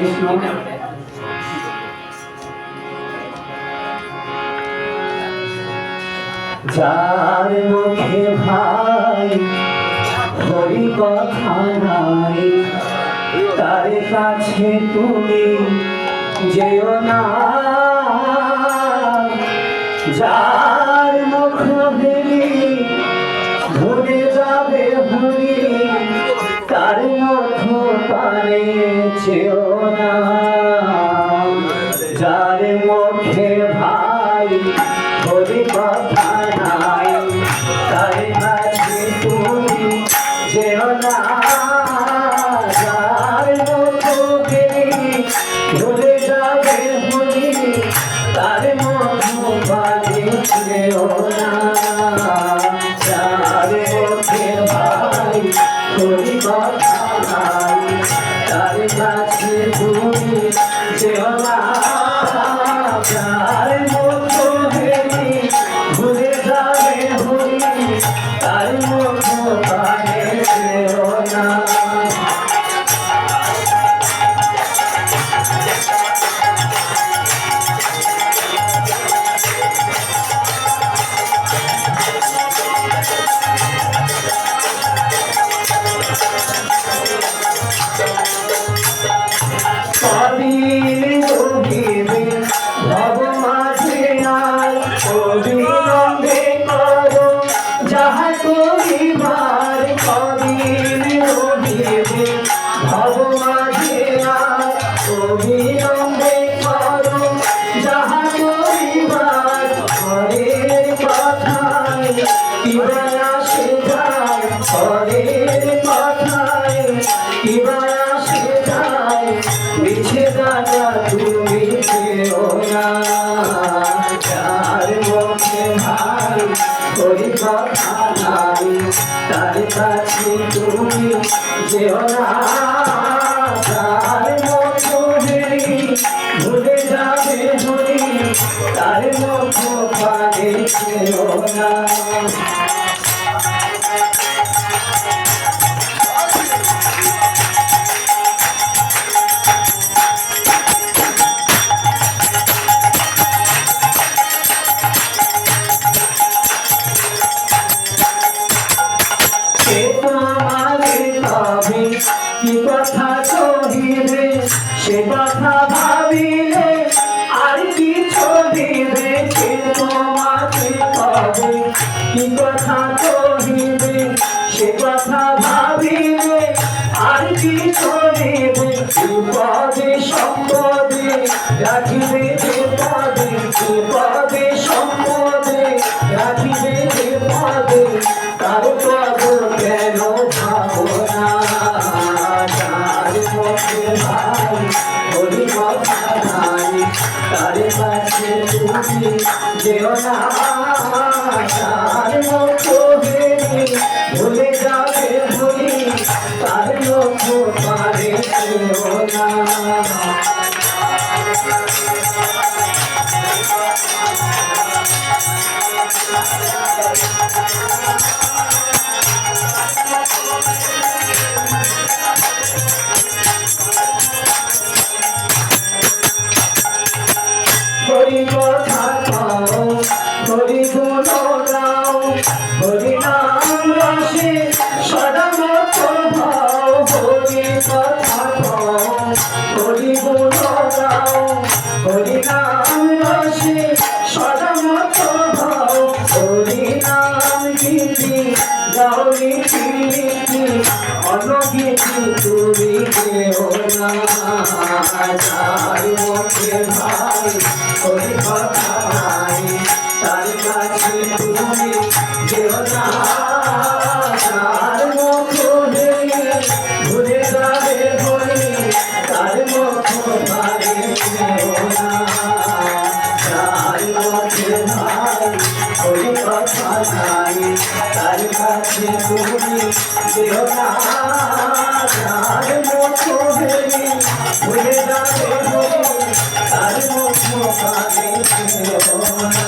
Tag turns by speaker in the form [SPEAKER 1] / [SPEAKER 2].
[SPEAKER 1] কৃষ্ণ। যার মুখে ভাই হরি কথা নাই, তার কাছে তুমি যেও না। যার মুখ ভেঙে ভুলে যাবে হরি, তার মুখ পানে চেও না। যার মুখে ভাই হরি কথা নাই, তার কাছে তুমি যেও না। যার মুখ ভেঙে ভুলে যাবে হরি, তার মুখ পানে চেও না। যার মুখে ভাই হরি কথা নাই, তার কাছে তুমি যেও না। যার মুখ ভেঙে ভুলে যাবে হরি, তার মুখ পানে চেও না। যাহা করিবার করিল রহিবে ভব মাঝে আর অবিলম্বে করো। যাহা করিবার পরের কথায় কিবা আসে যায়, পরের কথায় কিবা আসে যায়। মিছে দাদা তুমি যেও না। যার মুখে ভাই হরি কথা নাই, তার কাছে তুমি যেও না। যার মুখ ভেঙে ভুলে যাবে হরি, তার মুখ পানে চেও না। কি কথা কহিবে সে কথা ভাবিলে আর কি ছবিবে। সে তোমাকে কবে কি কথা কহিবে সে কথা ভাবিলে আর কি ছবিবে। বিপদে সম্পদে রাখিবে বিপদে, বিপদে সম্পদে রাখিবে বিপদে, তার পদ কেন ভাবনা। যার মুখে ভাই হরি কথা নাই, তার কাছে তুমি যেও না। যার মুখ ভেঙে ভুলে যাবে হরি, তার মুখ পানে চেও না। হরি কথা পাও হরি গুণ গাও, হরি নাম রসে সদা মত ভাও। হরি কথা পাও হরি গুণ গাও, হরি নাম রসে সদা মত ভাও। হরি নাম গীতি গাও গীতি অনগীতি তুমি যেও না। যার মুখে ভাই হরি কথা নাই, তার কাছে তুমি যেও না। যার মুখ ভেঙে ভুলে যাবে হরি, তার মুখ পানে চেও না। যার মুখে ভাই হরি কথা নাই, তার কাছে তুমি যেও না। যার মুখ ভেঙে ভুলে যাবে হরি, তার মুখ পানে চেও না।